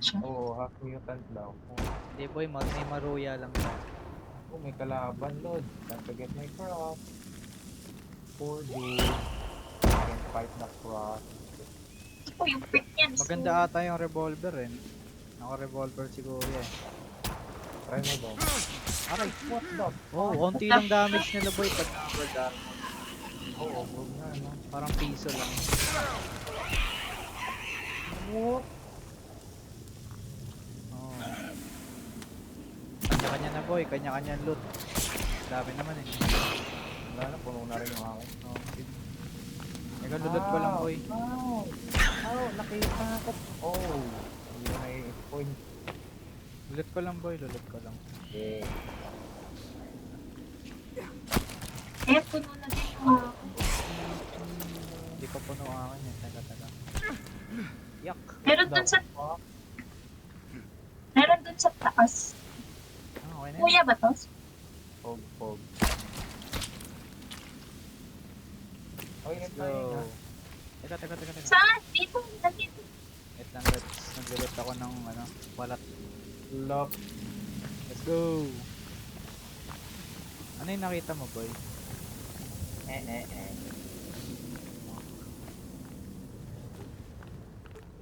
siya. Oo, half mutant daw. Hindi boy, may maruya lang siya. Oh, may kalaban, Lord. Time to get my cross. Poor dude. Can't fight the cross. Ito yung pick yan. Maganda ata yung revolver eh. Naka-revolver si Kuya eh. Try mo daw. Aray, what the Oh, fuck? konti lang damage nila boy pag naka-gold armor. Oo, bro na, no? Parang piso lang. What? Oh. Kanya-kanya na boy, kanya-kanya loot. Dami naman eh. Wala na, puno na rin yung akin. Oh, teka, lulot ko lang boy. Oh, nakita ko. Oh, hindi na nai-point. Lulot ko lang boy, lulot ko lang. Okay. Eh, puno na din yung ako. Hindi pa puno ang akin eh. Teka. Yak! Meron dun sa... Meron dun sa taas. Ah, okay na yun. Kuya ba to? Pog. Okay, Let's let's go. go. Teka. Saan? Dito. Nandito. Wait lang, naglulot ako ng ano, walat. Lock. Let's go! Ano yung nakita mo boy?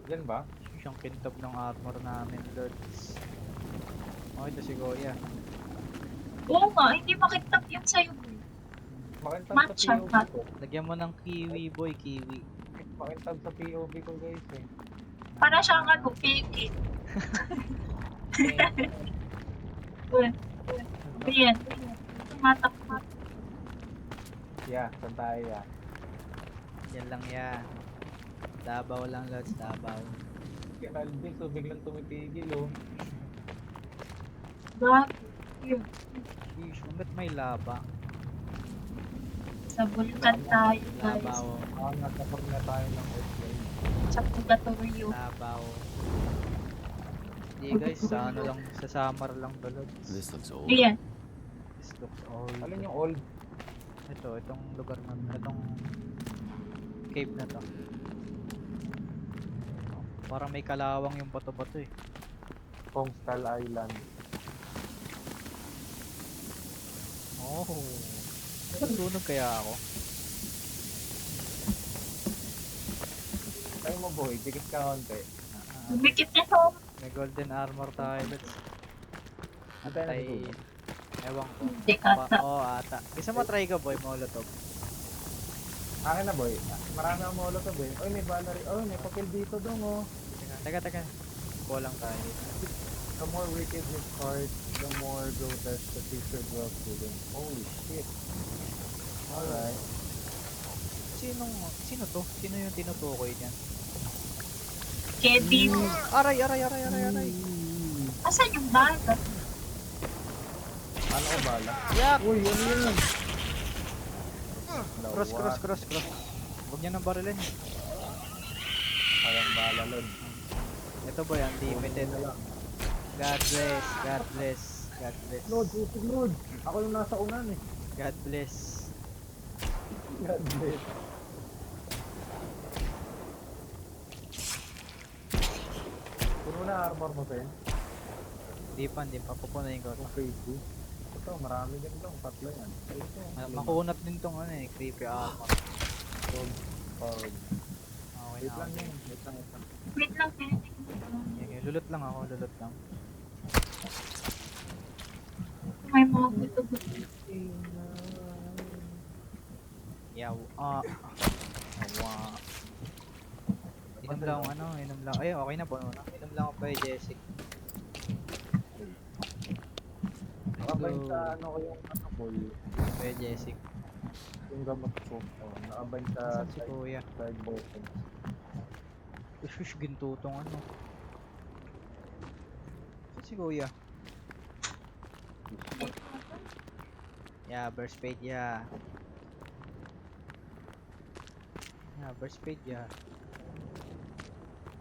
Yan ba? Siyang kintab ng armor namin, lords. Oh, ito si Goya. Oo nga, hindi makitap yung sa'yo. Makintab Matcha sa POV pa. ko. Lagyan mo ng kiwi boy, kiwi. Makintab sa POV ko, guys, eh. Para siyang ano, peke. Ayan. Tumatakot. Yeah, saan tayo ya? Yan lang yan. Dabaw lang lords, dabaw. Si Alvin, so biglang tumitigil, oh. Bakit? Yun. Ish, ba't may laba? Sa bulkan tayo, guys. Labaw. Nakapag na tayo ng Earthblade. Sa purgatorio. Labaw. Hindi guys, sa ano lang, sa summer lang to lords. This looks old. Ayan. This looks old. Alin yung old? Itong lugar na, itong cave na to. Parang may kalawang yung bato-bato eh. Kong Skull Island. Oh. Sunog kaya ako? Tayo mo, boy. Dikit ka konti. Lumikit na to. May golden armor tayo. Let's Antay na try. dito. Ewan ko. Hindi kata. Oo, ata. Gusto mo try ka boy, molotov. Akin na, boy. Marami akong molotov, eh. Oy, may bala rin. Oy, may papel dito dong, oh. Teka. Kulang tayo. The more wicked his heart, the more grotesque the future dwells within. Holy shit. Alright. Sino to? Sino yung tinutukoy niyan? Kevin. Aray. Asan yung bata? Ano ko bala? Yak! Uy, ano yun? Cross. Huwag niya nang barilin. Parang bala, Lord. Ito boy, unlimited. God bless. Lord, usig Lord. Ako yung nasa unan, eh. God bless. God bless. Puno na armor mo, Pen. Hindi pa. Pupunayin ko. Kung crazy. Ito, marami din dong. Tatlo yan. Ito. Makunat din tong ano eh, creepy armor. Okay Okay Wait na lang ako. yan. Wait lang. Wait lang, Kevin. Okay, lulot lang ako. May mga buto-buto. Yaw. Inom lang. Ay, okay na po. Inom lang ako kay Jessic. Nakabay sa ano ko yung ano ko Kay Jessic. yung gamot ko. Oh, nakabay sa Saan si Kuya? side button. Shush, ginto tong ano. Saan si Kuya? Yeah, burst fade ya.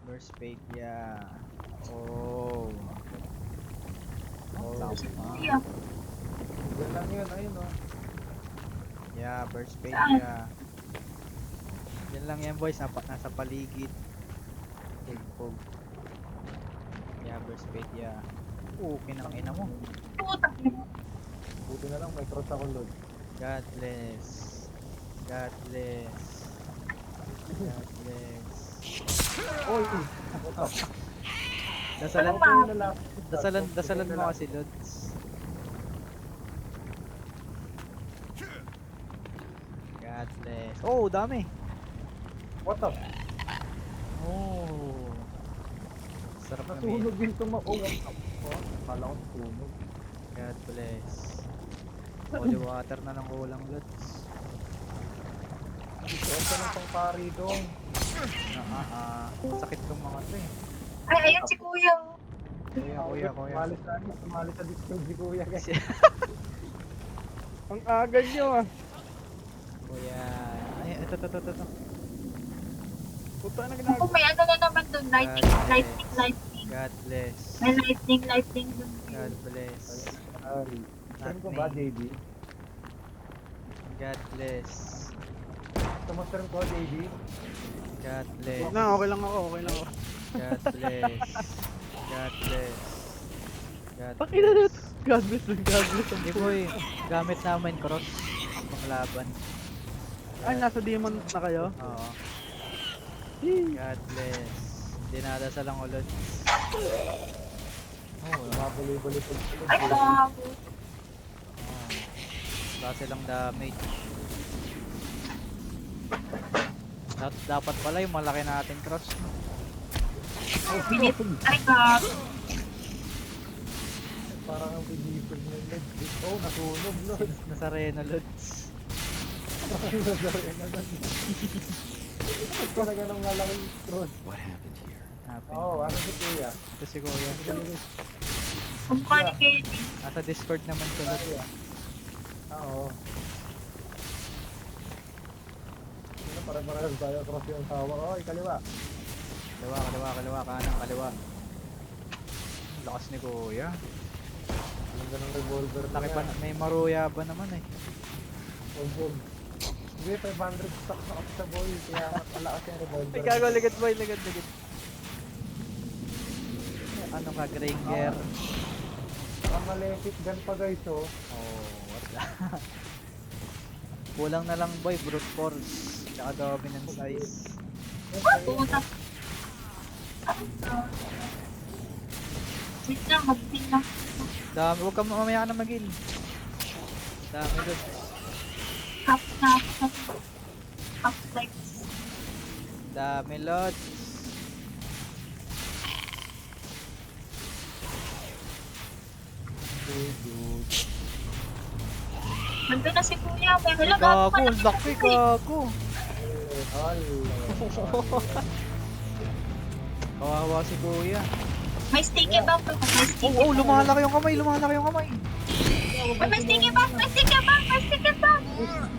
Burst fade ya. Oh. Tama. Yeah. Yan lang yun, ayun oh. Yeah, burst fade Saan? ya. Yan lang yan boys, nasa paligid. Pog. First bait, yeah. Kinangina mo. Putak mo. Buti na lang may cross ako, Lord. God bless. God bless. God bless. Oy! What up? Dasalan, Ano ba? dasalan mo kasi, Lods. God bless. Oh, dami. What up? Oh. Sarap na Nasunog din ito oh, what up? Oh, akala ko nasunog. God bless. Holy water na lang kulang, Lods. Ito ka ng pangpari doon. Sakit tong mga to eh. Ay, ayun si kuya. Kuya. Sumali sa Discord si Kuya guys. Ang aga nyo ah. Kuya. Ay, ito. Puta na Ako ginagawa. may ano na naman doon. Lightning. God bless. May lightning doon. God bless. Ari. Saan ko ba, JB? God bless. Tumastrong ko, JB? God bless. Na, okay lang ako. God bless. God bless. God Pakita na bless. ito. God bless. Hindi boy, gamit namin cross panglaban. Ay, nasa demon na kayo? Oo. Yee. God bless. Dinadasal ang ulod. Oh, Mabuli-buli po. Ay, bago. Base lang damage. Dapat pala yung malaki natin cross. Binit. Ay, bago. Parang ang pinipig ng legs. Oh, nasunog, Lord. Nasa Reno Lods. Talaga nang malaking cross. Happen. Oh, ano si Kuya? Ito si Kuya. Ang mukha ni Katie. Nasa Discord naman ko Lods. Oo. Parang tayo cross yung tawa. Oh, kaliwa. Kaliwa, kanan, kaliwa. Lakas ni Kuya. Ang ganang revolver na Laki pa, yan. may maruya ba naman eh. Umbog. Hindi, 500 stock na up sa boy. Kaya malakas yung revolver. Ay, gago, ligad boy, ligad. Ano ka, Granger? Ang malekit gun pa guys, oh. Oh, what the? Kulang na lang boy, brute force. Tsaka dominant size. Putak. Wait lang, mag-pin lang. Dami, huwag ka mamaya ka na mag-heal. Dami doon. Half lights. Dami lods. Nandun na si kuya. May halaga Gago, pa na laki gago. Kawawa si kuya. May sticky bomb pa. May sticky Oh, bomb. lumalaki yung kamay. Ay, may sticky bomb. May sticky bomb.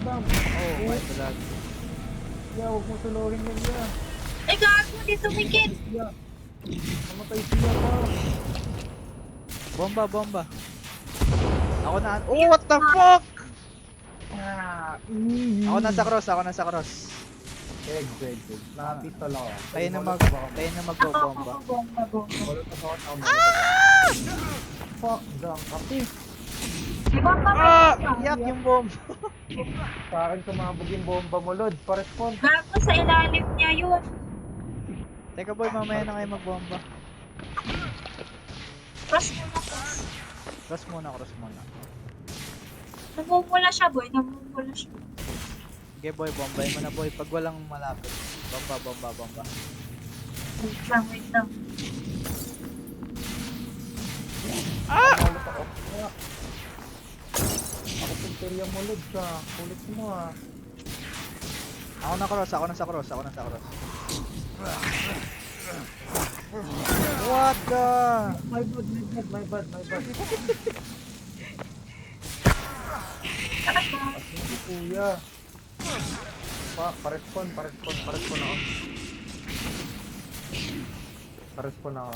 Oh, my God. Yeah, huwag mo tuluhin yun, yeah. Ay, gago. Dito may kid. Yeah. Namatay siya pa. Bomba. Ako na. Oh, what the fuck? Ako nasa cross. Egg. Nakapistol ako. Tayo na Ako, magbobomba. bomba. Wala pa sa ako. Fuck, dang kapi. May bomba ba? Yak yung bomba. Sa akin sumabog yung bomba mo, Lord. Pa-respond. Gago sa ilalim niya yun. Teka boy, mamaya na kayo magbomba. Cross mo na, cross. Cross muna. Namumula siya, boy. Namumula siya. Okay boy, bombay mo na boy. Pag walang malapit. Bomba. Wait lang. Ako punteriya mo, Lord, ka. Kulit mo, ah. Ako nasa cross. What the? My bad. Hindi, kuya. Pa-respond ako. Pa-respond ako.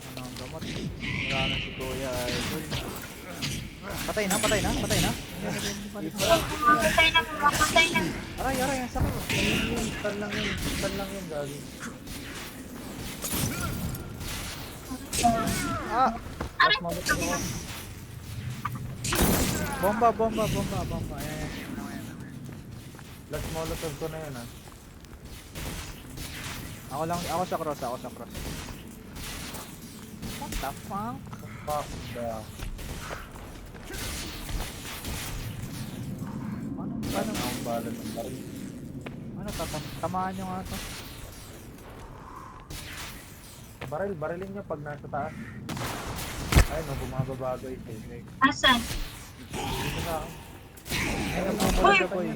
Ano ang gamot? Wala na si Kuya Idol. Patay na. Mamatay na. Aray, sakit. Stun lang yun, gagi. Ah! Aray, Last sabi molotov na. ko. Bomba. Ayan. Last molotov ko na yun ah. Ako sa cross. What the fuck? Fuck the... Paano akong bala ng baril? Tamaan nyo nga to. Barilin niya pag nasa taas. Ay no, bumababago yung save. Asan? Dito na ako. Ayun mo Uy! pala boy.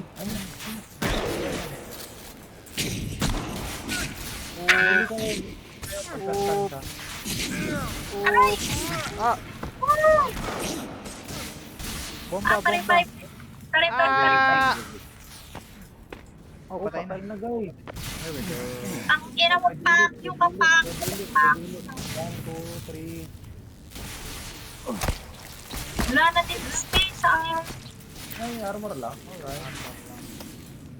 Oh. Aray! Ah! Oh! Bomba. Pare-five. Ah! Oh, Oh, patay na. patay na guys. There we go. Ang ina mo pack, yung kapak. Pack. 1, 2, 3. Wala na din space sa akin. Ay, armor lang. Alright.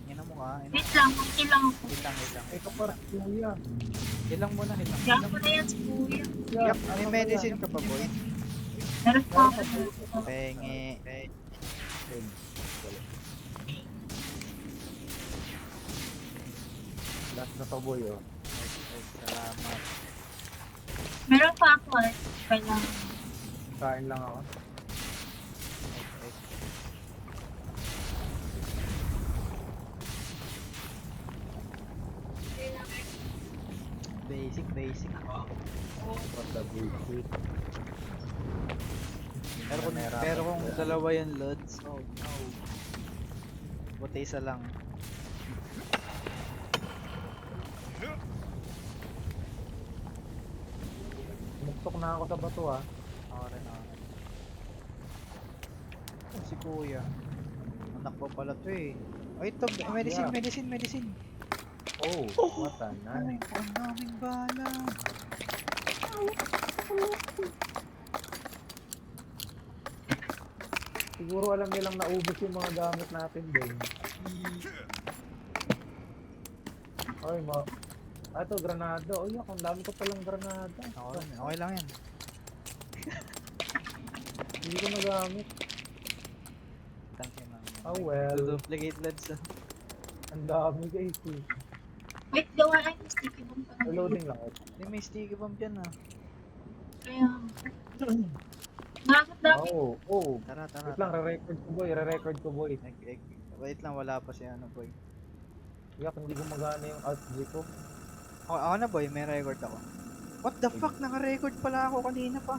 Yan mo ka. Wait lang, okay lang ako. Wait lang. Ay, kapar, kuya. Hilang muna. Diyan ko na yan sa kuya. Yup, may medicine ka pa boy. Meron pa ako. Penge. Last na to boy, oh. Salamat. Meron pa ako eh. Kailangan. Kain lang ako. Basic. What the bullshit. Pero kung dalawa yung loads, oh no. Buti isa lang. Muktok na ako sa bato, ah. Ako rin. Si kuya. Anak pa pala to eh. Ay, ito, medicine. Oh, mata na. Ay, ang daming bala. Siguro alam nilang naubos yung mga gamit natin din. Ay, ito, granada. Uy, ang dami ko palang granada. Okay lang yan. Hindi ko nagamit. Tangin na. Oh well. Duplicate loads ah. Ang dami guys eh. Wait, gawa lang yung sticky bomb pa. Reloading lang. May sticky bomb dyan ah. Kaya. Bakit dami? Oh. Tara. Wait lang, re-record ko boy. Wait lang, wala pa si ano boy. Yak, hindi gumagana yung alt G ko. Ako na boy, may record ako. What the fuck? Naka-record pala ako kanina pa.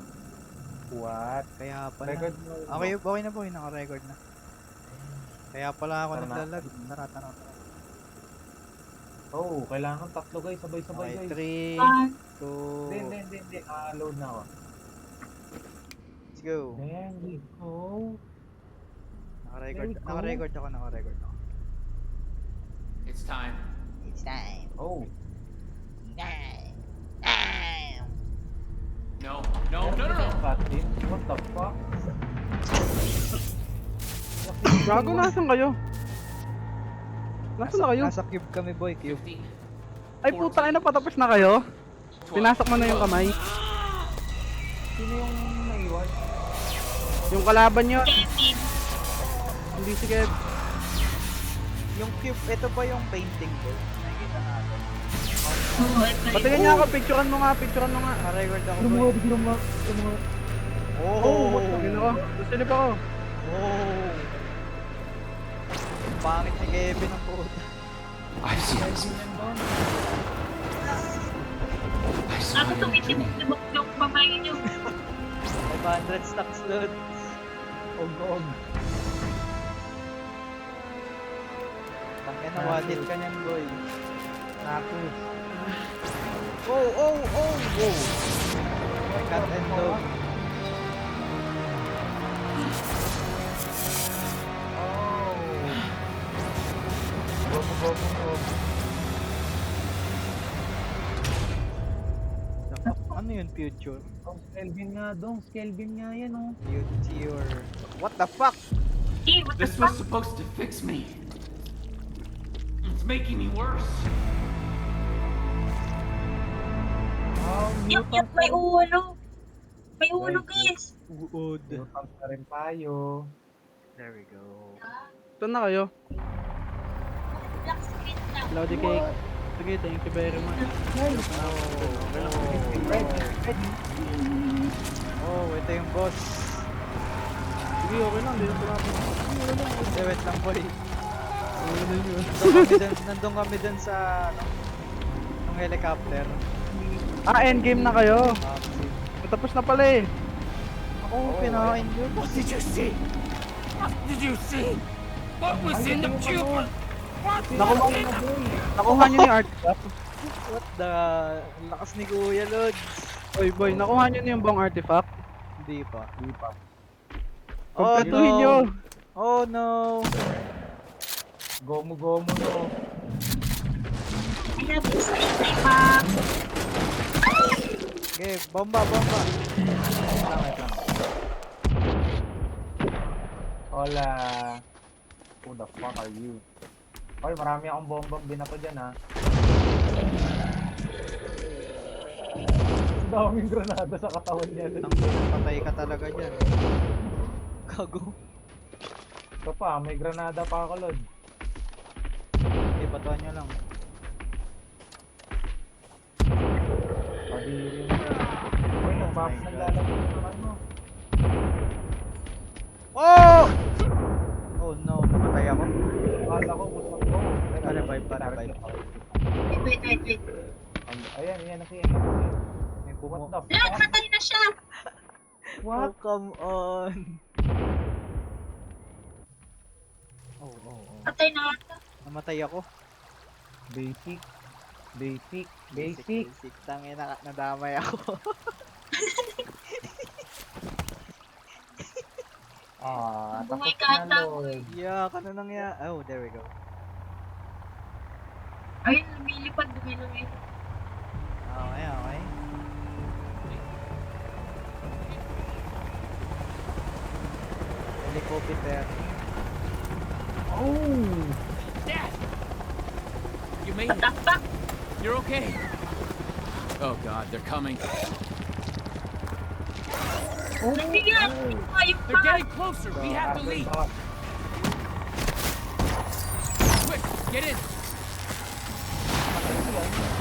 What? Kaya pala. Record mo. Okay na boy, naka-record na. Kaya pala ako Tara na. naglalag. Tara. Oh, kailangan tatlo guys, sabay-sabay Okay, guys. 3, 2, Hindi. Load na ako. let's go. Then we go. Naka-record ako. It's time. It's time. Oh. No. Cutscene? What the fuck? Gago, nasan kayo? Nasaan na kayo? Nasa cube kami boy, cube. 50. Ay puta, na patapos na kayo? Pinasok mo na yung kamay. Sino yung naiwan? Yung kalaban nyo, Kevin. hindi si Kev. Yung cube, ito ba yung painting ko? Nakikita natin. Oo, ito Patingin niya ako, picturean mo nga. Naka-record ako boy. Bigyan mo. Oh! Tingin ako, susilip ako. Oh! Pangit ni Kevin ang puta. I see this. I saw Ako you. tumitibok yung pamayin nyo. 500 stocks load. Og. Tangin na wadit ka niyan boy. Nakus. Oh! Cut and dog. Go. Ano yun, future? Oh, scale beam nga yan oh. Future. What the fuck? What the This was fuck? supposed to fix me. It's making me worse. Yung may ulo. May ulo, guys. Uod. Utang na rin tayo. There we go. Saan na kayo? Black screen na. Cloudy cake. Sige, thank you very much. Oh, ito yung boss. Sige, okay lang. Dito na ako. Hindi, wait lang boy. Ano na yun? Nandun kami dun sa, ano, ng helicopter. Ah, endgame na kayo. Kasi, Tapos na pala eh. ako, pinakain yun. What did you see? What did you see? What was in the cube? What was in the... Nakuha nyo yung artifact. What the... Ang lakas ni Kuya Lods. Oy boy, nakuha nyo na yung buong artifact. Hindi pa. Di pa. Oh Kompletuhin no! nyo. Oh no! Gomu no. I love you, Sky Ma'am. Okay, bomba! Wait lang. Hola. Who the fuck are you? Oy, marami akong bombang binato dyan ha. Ang daming granada sa katawan niya. Patay ka talaga dyan. Gago. Ito pa, may granada pa ako, Lord. Hindi, patuan nyo lang. Padiri mo. Uy, nag-map my God. naglalagay ng ano. Oh! Oh no, namatay ako. Akala ko, gusto ko. Revive. Wait. Ayan, naki. May What bumo. the Look, fuck? patay na siya. Oh, What? come on. Oh. Patay na ata. Namatay ako. Basic. Tangin na, nadamay ako. Bumay Tapos ka na, ata. Lord. Yeah, ano nangyari? Oh, there we go. Ayun, lumilipad. Bumilong yun. Okay. Helicopter. Oh! Dad! You made What it. the fuck? You're okay. Oh God, they're coming. Nagbigan. Ayun They're pa. getting closer. We have to leave. Quick, get in.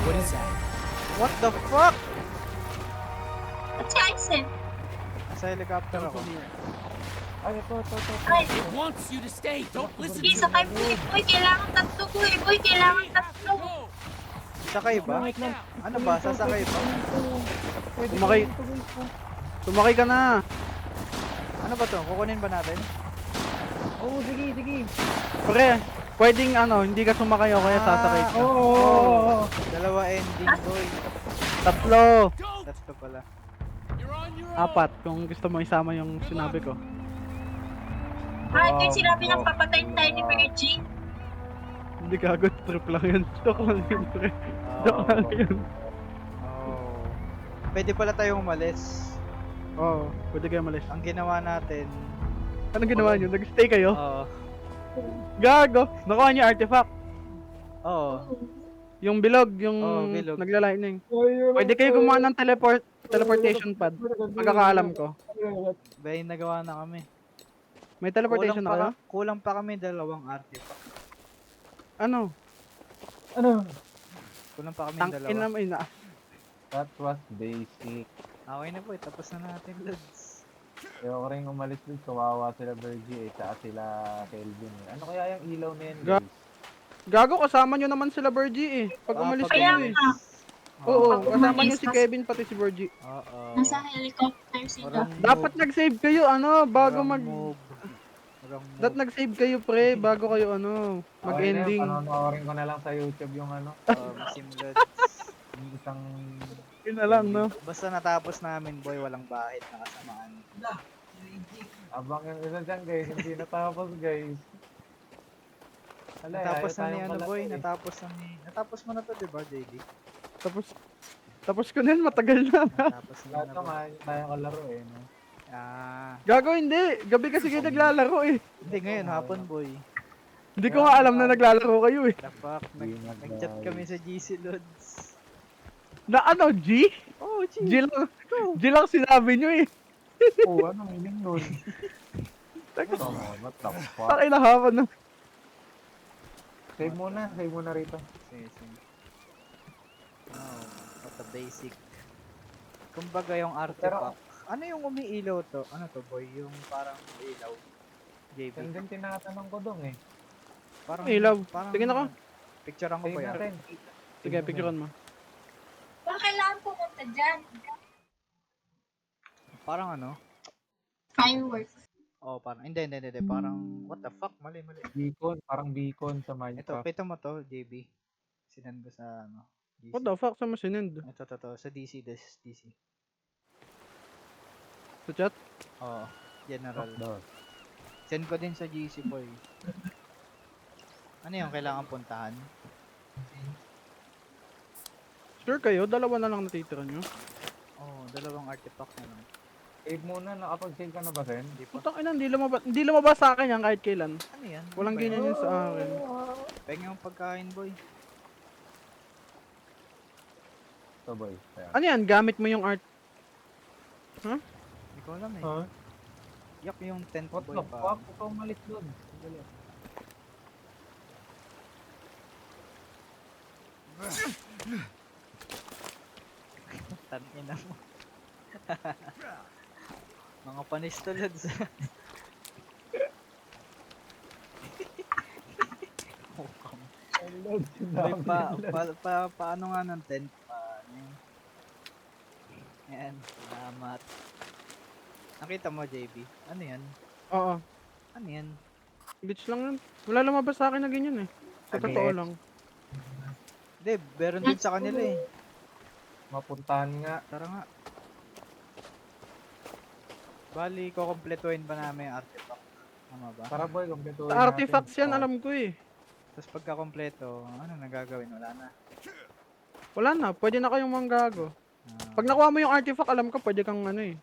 What is that? What the fuck? At si Aizen. Sa helicopter Don't ako. go near it. Ay, ito. Ay, It wants you to stay. Don't listen sige, to sakay it. boy. Boy, kailangan tatlo boy. Boy, kailangan We have to tatlo. go Sakay ba? right now. Ano ba? Sasakay ba? Sumakay ka na. Ano ba to? Kukunin ba natin? Oh, sige. Pre, pwedeng hindi ka sumakay o kaya sasakay ka. Oh! Dalawa ending, boy. Tatlo. Go. Tatlo pala. You're on your own. Apat, kung gusto mo isama yung sinabi ko. Ay, kaya sinabi niyang papatayin tayo ni Virgie. Hindi gago, trip lang yun. Joke lang yun, pre. Joke lang yun. Oh. Pwede pala tayong umalis. Oo, pwede kayo malis. Ang ginawa natin, Anong ginawa nyo? Nag-stay kayo? Gago! Nakuha nyo yung artifact. Oo. Yung bilog, yung bilog. nagla-lightning. Pwede kayo gumawa ng teleportation pad. Pagkakaalam ko. Bay, nagawa na kami. May teleportation na kayo? Kulang pa kami dalawang artifact. Ano? Kulang pa kami Tangin dalawa. naman na. That was basic. Okay na po, tapos na natin, Lods. Ayoko rin umalis dun. Kawawa sila Virgie tsaka sila Kelvin. Ano kaya yung ilaw na yun, Ga- guys? Gago, kasama nyo naman sila Virgie eh. Pag umalis Kaya kayo eh. nga. Oo, Pag kasama umalis, nyo si Kevin pati si Virgie. Oo. Nasa helicopter sila. Parang Dapat nag-save kayo bago parang mag... move. Parang Dapat move. nag-save kayo pre, bago kayo mag-ending. Panonoorin ko na lang sa YouTube yung Sim Lods. yung isang... Yun na lang, no? Basta natapos namin, boy, walang bahid na kasamaan. Abang yung isa dyan, guys. Hindi natapos, guys. Wala, Natapos ayaw na ni tayong ano, malaki boy, eh. natapos mo na to, di ba, JD? Tapos ko na yun, matagal na. Natapos mo Lahat na ba? naman, tayong kalaro eh. No? Gago, hindi. Gabi kasi kayo naglalaro eh. Hindi, ngayon, hapon, boy. Hindi ko nga alam na naglalaro kayo eh. The fuck, nag-chat kami sa GC Lods. Na G? Oh, G lang. G lang sinabi nyo eh. Oo, anong meaning nun? Teka, Oh, what the fuck? takay na hapon na. Save muna rito. Sige, sige. Oh, what a basic. Kumbaga yung artifact. Ano yung umiilaw to? Ano to boy? Yung parang ilaw. JB. Yan din tinatanong ko dong eh. Parang Ilaw. Parang, Tingin ako. Picturean ko Save ba yan? natin. Sige, picturean mo. Bakit kailangan pumunta dyan? Parang ano? Fireworks. Oh, parang hindi. Parang what the fuck? Mali. Beacon, parang beacon sa Ito, Minecraft. kita mo to, JB. Sinend ko sa ano. DC. What the fuck? Saan mo sinend? Ito, sa DC, DC. Sa chat? Oo, general. Doon. Send ko din sa GC boy. Ano yung kailangan puntahan? Sure kayo? Dalawa na lang natitira nyo? Oh, dalawang artifact na lang. Save muna, nakapag-save ka na ba, Ren? Hindi pa. Putang ina, hindi lumabas sa akin yan kahit kailan. Ano yan? Walang Ano ba yan? ganyan yun sa akin. Pengen yung pagkain boy. Ito, boy. Ayan. Ano yan? Gamit mo yung art. Hindi ko alam eh. Huh? Yak yung tent What boy the pa. fuck? Ikaw umalis doon. Tangina mo. Mga panis tulad sa... Oh, come. Boy, paano nga ng tent? Paano yun? Yan, salamat. Nakita mo, JB? Ano yan? Oo. Ano yan? Glitch lang yun. Wala lumabas sa akin na ganyan eh. Sa Saglit. totoo lang. Hindi, meron din sa kanila eh. Mapuntahan nga. Tara nga. Bali, kukompletuhin ba namin yung artifact? Tama ba? Tara, boy. Kompletuhin Sa artifacts yan, alam ko eh. Tapos pagka kompleto, ano nagagawin? Wala na. Wala na, pwede na kayong manggago. Ah, Pag nakuha mo yung artifact, alam ko pwede kang ano eh.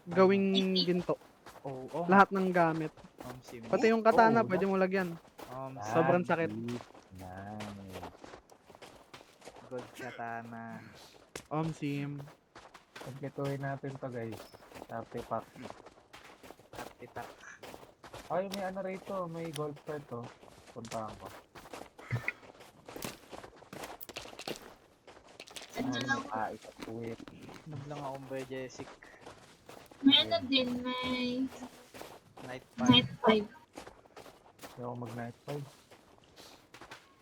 Gawing ginto. oh, Lahat ng gamit. Sim. Pati yung katana, Oh, pwede mo lagyan. Nice. Sobrang sakit. Nice. Good katana. Sim. Kompletuhin natin to, guys. Artifact. Artifact. Ay, may ano rito. May gold star to. Puntahan ko. Ano lang. Wait. Naglang akong by Jessic. May ano din, may Night night 5. Hindi ako mag-night 5.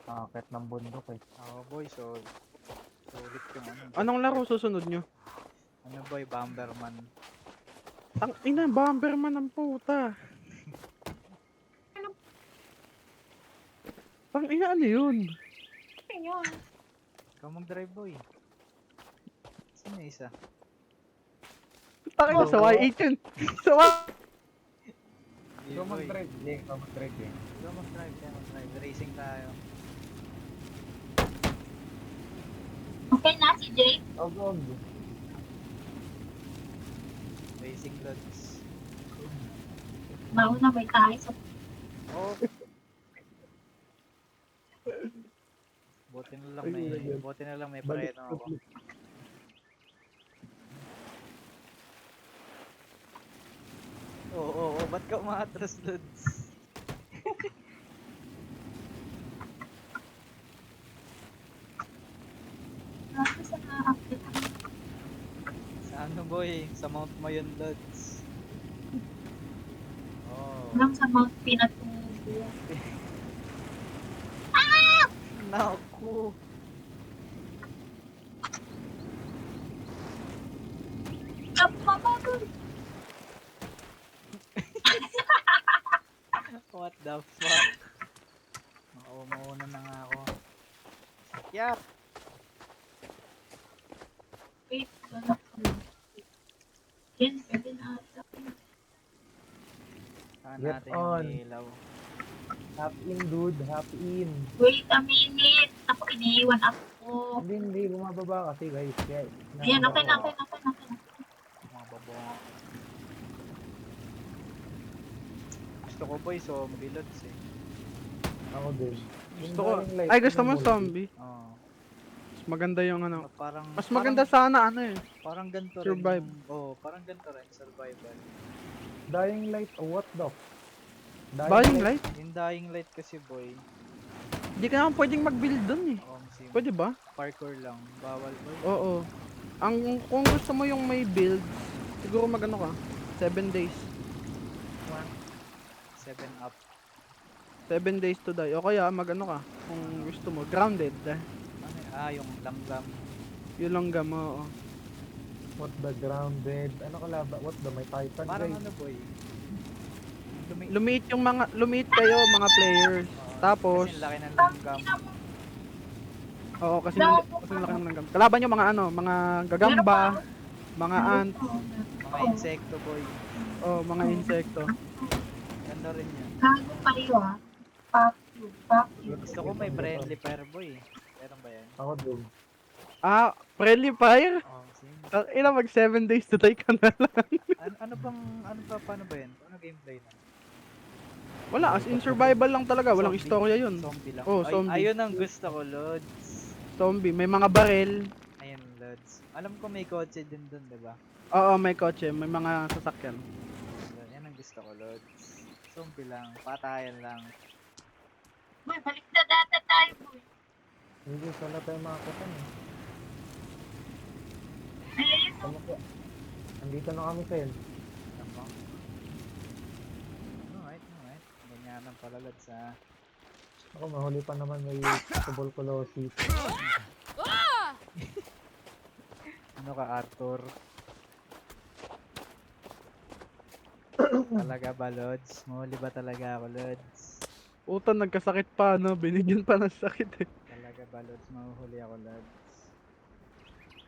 Nakakit ng bundok eh. Oh boy, so sulit yung ano. Anong laro susunod nyo? Ano boy, Bomberman. Tang ina, Bomberman ang puta. Tang ina, ano yun? Ayun. Ikaw mag-drive boy. Sino yung isa? Tang ina, sa Y8 yun. Sa Y8. Ikaw mag-drive. Hindi, ikaw mag-drive eh. Ikaw mag-drive, kaya mag-drive. Racing tayo. Okay na si Jay. Og. Racing loads. Bago na may tayo sa Oh. Buti na lang may preno ako. Oo, ba't ka umatras, Lods? Nasa sa na-update ako. Sa ano boy? Sa Mount Mayon, Lods. Oh. Hanggang sa Mount Pinatubo. Naku. Kapapagod. What the fuck? Mauna na nga ako. Yak! Wait, wala ko. Yan, pwede na ata. Saan Get natin on. yung ilaw? Hop in, dude. Hop in. Wait a minute. Ako, iniiwan ako. Hindi. Bumababa kasi, guys. Kaya, Ayan, okay na. Mga babong. Gusto ko boy, zombie Lods eh. Ako din. Gusto ko. Ay, gusto mo zombie? Oo. maganda yung ano. Parang Mas maganda sana ano eh. Parang ganito Survive. rin yung, parang ganito rin survival. Dying Light, what the? Dying Light? Yung Dying Light kasi boy, Hindi ka naman pwedeng mag-build dun eh. Pwede ba? parkour lang, bawal boy. Oo. Kung gusto mo yung may build, siguro magano ka. 7 days. 7 up. 7 days to die. O kaya magano ka. Kung gusto mo. Grounded. Yung langgam. Yung langgam mo. Oo. What the grounded? Ano kalaban? What the may Titan Parang guys? ano boy. Lumiit kayo mga players. Tapos, Kasi laki ng langgam. oo kasi laki ng langgam. Kalaban nyo mga ano, mga gagamba, mga ant, Mga insekto boy. mga insekto. Ganda rin yan. Gago kayo ah. Fuck you, fuck you. Gusto ko may friendly fire boy. Meron ba yan? Ako din. Friendly fire? Sige. Ina mag 7 days to die ka na lang. Paano ba yan? Ano gameplay na? Wala, as in survival lang talaga. Walang Zombie. istorya yun. Zombie lang. Oh, zombie. Ayun ang gusto ko, Lods. Zombie. May mga barel. Ayun, Lods. Alam ko may kotse din dun, diba? Oo, may kotse. May mga sasakyan. Yan ang gusto ko, Lods. Zombie lang. Patayan lang. Boy, balik na data tayo, boy. Hindi, sana tayo makakatan eh. Ay, ayun. Tama po. Andito na kami, Fel. Tama. Alright. Ganyanan pala, Lods, ha. Ako, mahuli pa naman may tuberculosis. Ano ka, Arthur? Talaga ba, Lods? Mahuli ba talaga ako, Lods? Utan, nagkasakit pa, no? Binigyan pa ng sakit eh. Talaga ba, Lods? Mahuhuli ako, Lods.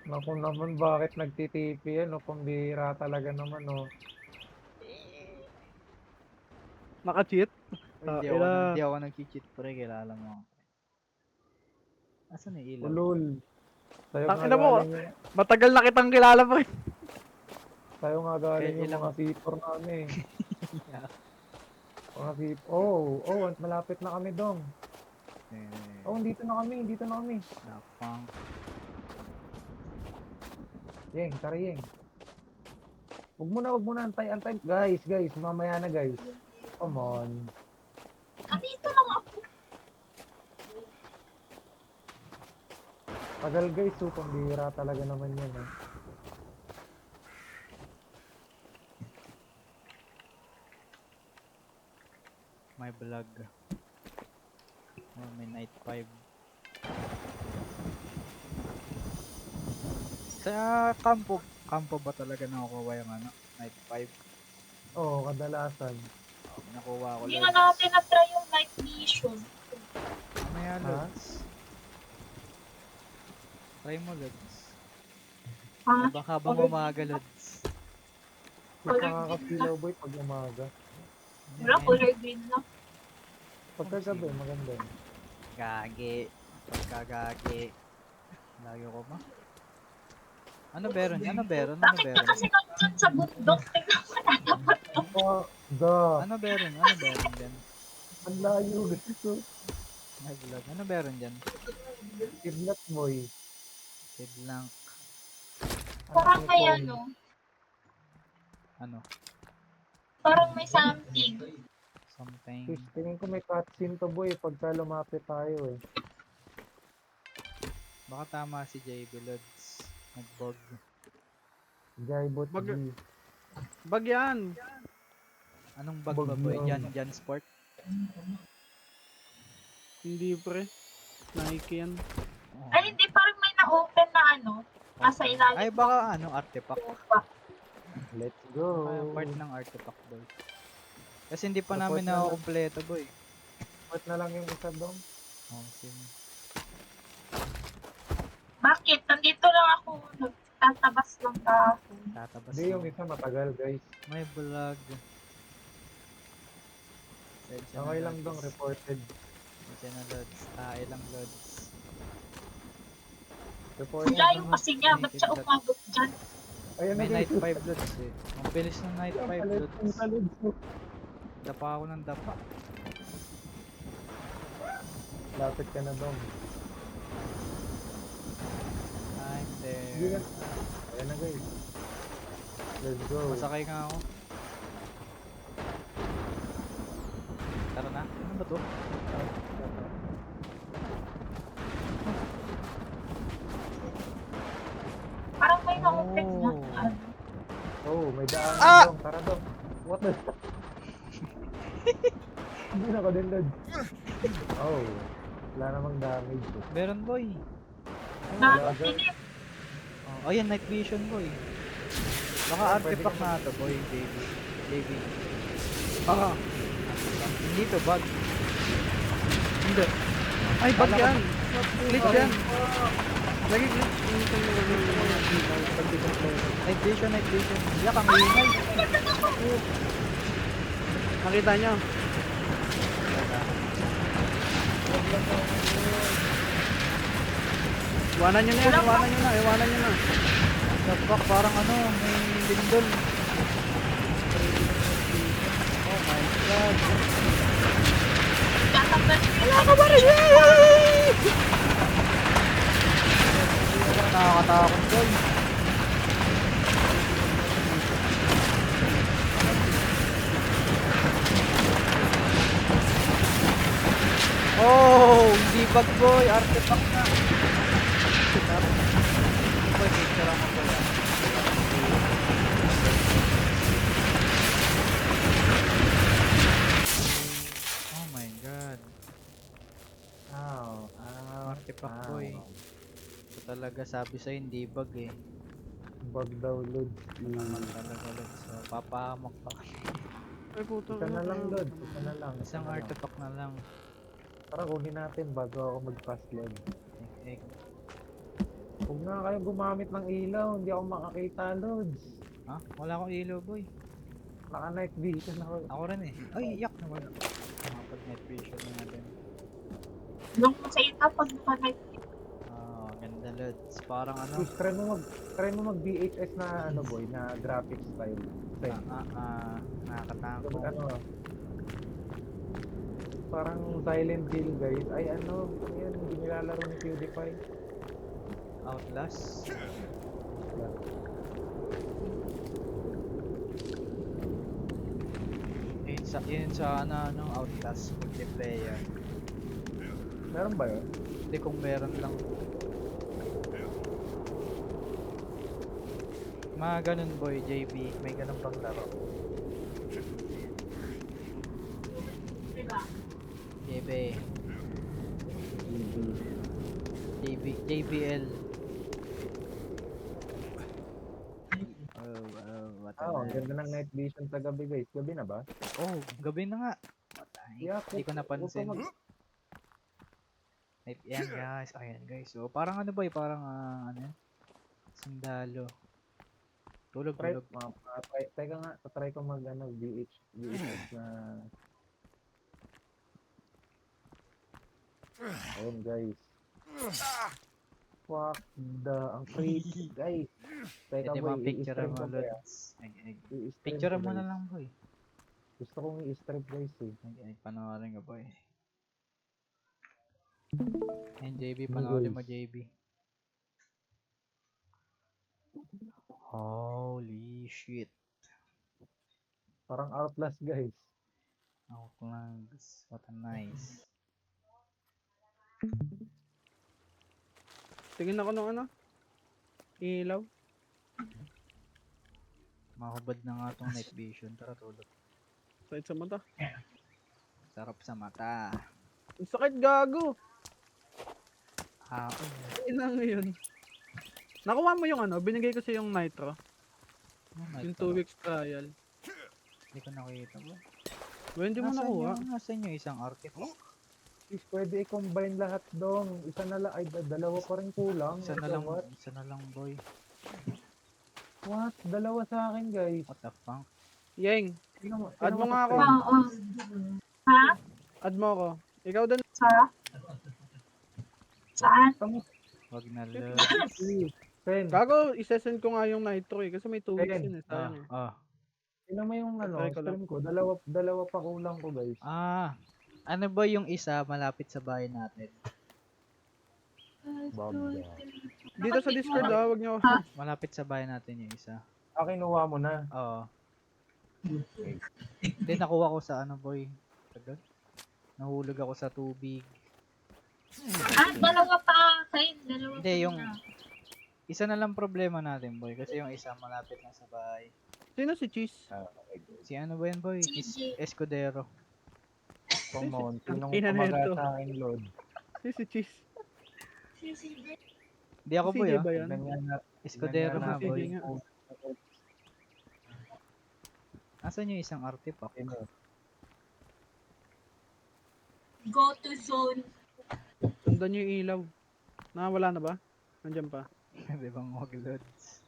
Naku naman, bakit nagtitipi yan? O, pambihira talaga naman, o. Naka-cheat? Hindi ako nag-cheat, pre. Kilala mo ako. Asan yung ilaw? Ulol. Tayo nga Tangina mo, galing yung, matagal na kitang kilala pa eh. tayo nga galing Kaya yung ilang- mga sipor namin. Mga sipor. Oh, malapit na kami dong. Oh, dito na kami. Napang. Yeng, tara Yeng. Huwag muna, antay. Guys, mamaya na guys. Come on. Nandito lang ako. Tagal guys, pambihira talaga naman yan eh. My vlog. Oh, may night 5. Sa kampo ba talaga nakukuha yung ano? Night 5? Oo, kadalasan. Nakuha ko Hindi lang. nga natin na-try yung night vision. Mamaya, Ha? Lods. Try mo, Lods. Ah, Habang umaga, Lods. Yung nakakapilaw boy pag umaga. wala, color green lang. Pagkagabi, maganda. Gagi. Pagkagagi. Layo ko ba? Ano meron? Bakit ka kasi nandyan sa bundok? Tingnan mo na dapat. Oh, the. Ano meron dyan? Ang layo guys. My vlog. Ano meron dyan? Kidnap boy. Kidlang. Parang may ano. Ano? Parang may something. Something. Tingin ko may cutscene to boy pagka lumapit tayo eh. Baka tama si JB Lods. Nagbog. Jaibot Mag- G. Bagyan. Anong bug ba boy? Bug Jan Sport? Hindi pre. Nike yan. Oo. Ay, hindi. Parang may na-open na ano. Nasa ilalim. Ay baka ano? Artifact. Let's go. Part ng artifact boy. Kasi hindi pa Support namin na lang. nakukumpleto boy. What na lang yung isa dong? Oh, sim. Bakit? Nandito lang ako. Nagtatabas lang ako. Tatabas Hindi, yung isa matagal guys. May vlog. Okay lang dong, reported. Pasensya na Lods. Ilang Lods. Reported. Layo kasi niya. Ba't siya umabot dyan? Ayun May na night guys. 5 Lods eh. Ang bilis ng night 5 Lods. Dapa ako ng dapa. Lapit ka na dong. Hindi na. Ayan na guys. Let's go. Masakay nga ako. Tara na. Ano ba to? Parang may na-open na. Oh, may daan Ah! dong. Tara dong. What the? Hindi na ko din Lod. Oh. Wala namang damage. Meron boy. Wala, guys. Nasilip. Oh, ayan, night vision boy. Baka Oh, artifact pwede na to boy, baby. Baby. Ah, Hindi to bug. hindi. Ay, bag Kala ko- yan. Glitch yan. Lagi glitch. Night vision, night vision. Yak, ang ingay. Nakita nyo. Iwanan nyo na yan. Iwanan nyo na. Iwanan nyo na. The fuck, parang ano, may lindol. Oh my god. Tatanggal sila. Nakakatakot boy. Oh, hindi bug boy, artifact na. Boy, picture ako boy. Oh my god, Ow. artifact boy. Ito talaga sabi sa'yo hindi bug eh. Bug daw Lod. Naman talaga Lord. So, papahamak pa. Ay, puto. Isa na lang Lod. Isa na lang. Isang Isa na lang. artifact na lang. Tara kunin natin bago ako mag-pass Lod. Egg. Huwag na kayong gumamit ng ilaw. Hindi ako makakita Lods. Ha? Wala akong ilaw boy. Naka night vision ako. Ako rin eh. Ay, yak na wala. Kapag night vision na natin. Nung sa ito, pag naka-night Ah, ganda Lods. Parang ano. Push, try mo mag VHS na ano boy, na graphic style. Friend. Nakakatakot. Ano, parang Silent Hill guys. Ay ano, yan, hindi nilalaro ni PewDiePie. Outlast. Yun sa ano, Outlast multiplayer. Meron ba yun? Hindi kung meron lang. Mga ganun boy, JB. May ganun pang laro. JB. JBL. What Ang ganda ng night vision sa gabi guys. Gabi na ba? Oh, gabi na nga. Patay. Yeah, Hindi ko napansin. huwag ka Yan guys, ayan guys. So parang ano boy, parang ano yan? Sundalo. Tulog. Teka nga, try ko mag ano, VHS na... Ayun guys. Fuck ang creepy guys. Teka Pwede boy, mga picture i-stream mo, ko kaya. Lods. I-stream Picture ko, mo na guys. lang boy. Gusto kong i-strip guys eh. Panoorin ka boy. Ayan JB, Ano, panoorin mo guys? JB. Holy shit. Parang Outlast guys. Outlands. What a nice. Tingin ako ng ano. Ilaw. Mahubad na nga tong night vision. Tara tulog. Sakit sa mata. Sarap sa mata. Ang sakit gago. Ah, Ilang yun. Nakuha mo yung ano, binigay ko sa yung nitro. Yung 2 weeks trial. Hindi ko nakita mo. Well, hindi mo nakuha. Nasaan yung isang artifact? Is pwede i-combine lahat dong. Isa na lang, ay dalawa pa rin kulang. Isa na lang, What? isa na lang boy. What? Dalawa sa akin guys. What the fuck? Yeng, add mo nga ako. Oo. Ha? Add mo ako. Ikaw din. Sarap? Saan? Wag na lang. Pen, Gago, isesend ko nga yung nitro eh. Kasi may 2 weeks Ayun. yun eh. Sayang eh. tingnan mo yung ano, Try ko lang. stream ko. Dalawa pa kulang ko guys. Ano ba yung isa malapit sa bahay natin? Bob. Dito sa Discord wag nyo. Malapit sa bahay natin yung isa. Kinuha mo na. Oo. Hindi, nakuha ko sa ano, boy. Tagal. Nahulog ako sa tubig. Dalawa pa kayo. Dalawa Hindi, pa yung na. isa na lang problema natin, boy. Kasi yung isa malapit na sa bahay. Sino si Cheese? Si ano ba yan, boy? CJ. Escudero. Common. Sinong Ina na kumaga ito. sa akin, Lord? Si Cheese. Hindi ako, Si boy, CJ ah. ba yan? Ganyan na. Escudero ganyan nga, Si CJ boy. nga. Asan yung isang artifact? Go to zone. Sundan nyo yung ilaw. Wala na ba? Nandiyan pa. Di bang Woglods?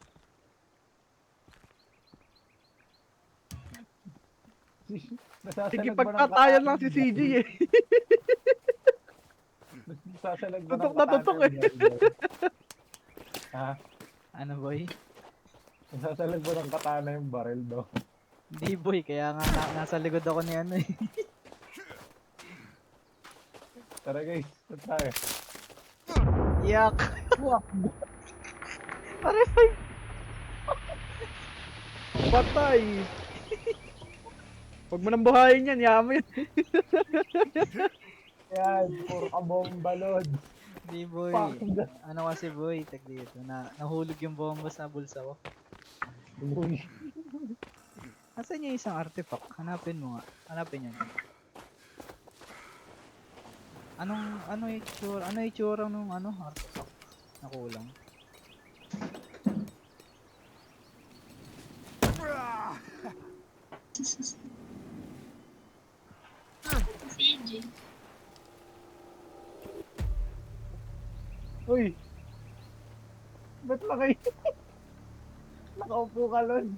Sige, pagpatayan lang si CJ eh. Sasalag ba Tutok ng na katana tutok yung baril? Ha? Ano, boy? Sasalag ba ng katana yung baril daw? Hindi, boy. Kaya nga nasa likod ako ni ano eh. Tara guys, saan tayo? Yak! Pare, boy. Patay! Huwag mo nang buhayin yan, yaman yan. Yan, puro ka bomba, Lord. Hindi, boy. Fuck. Ano kasi, boy? Tag dito. Nahulog yung bombas na bulsa ko. Uy. Asan yung isang artifact? Hanapin mo nga. Hanapin yan. Ano itsura nung artifact na kulang? CJ. Uy. Ba't na kayo? Nakaupo ka, Lord.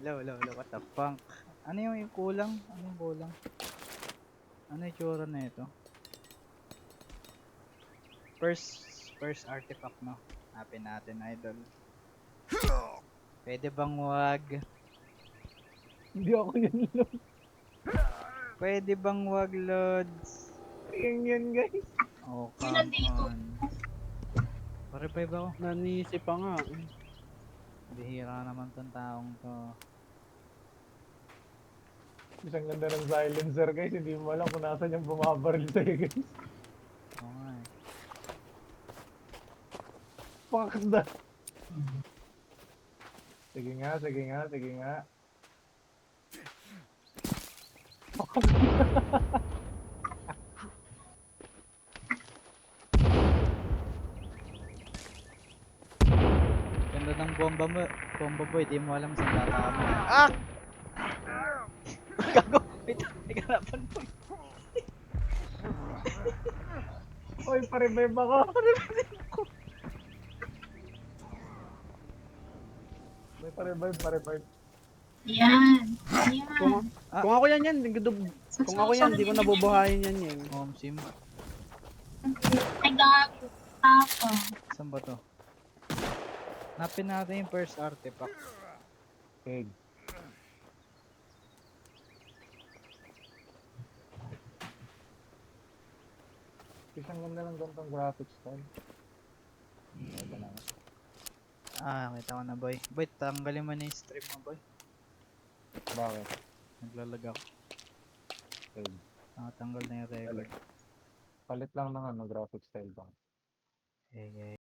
Hello, what the fuck? Ano yung kulang? Ano yung kulang? Ano yung itsura na ito? First artifact, no? Hanapin natin, idol. Pwede bang wag? Hindi ako yun, Lord. Pwede bang wag, Lods? Yan, guys. Oh, Yun come nandito. on. Pa-revive ako. Nanisi pa nga. Bihira naman tong taong to. Isang ganda ng silencer, guys. Hindi mo alam kung nasan yung bumabaril sa'yo, guys. Oo nga eh. Fuck that. Sige nga, sige nga, sige nga. Ganda ng bomba mo. Bomba boy, di mo alam saan tatama. Ah! Gago! May karapan mo. Uy, pa-revive ako. May pa-revive. Yan. Kung, Yan. kung ako yan, kung ako yan, hindi ko nabubuhayin yan. Home sim. Ay, gago. Tapo. Saan ba to? Hanapin natin yung first artifact. Okay. Isang ganda ng gantong graphics style. Ito na. Kita ko na boy. Boy, tanggalin mo na yung stream mo boy. Bakit? Naglalag ako. Okay. Tanggal na yung record. Palit lang ng graphics style ba? Okay.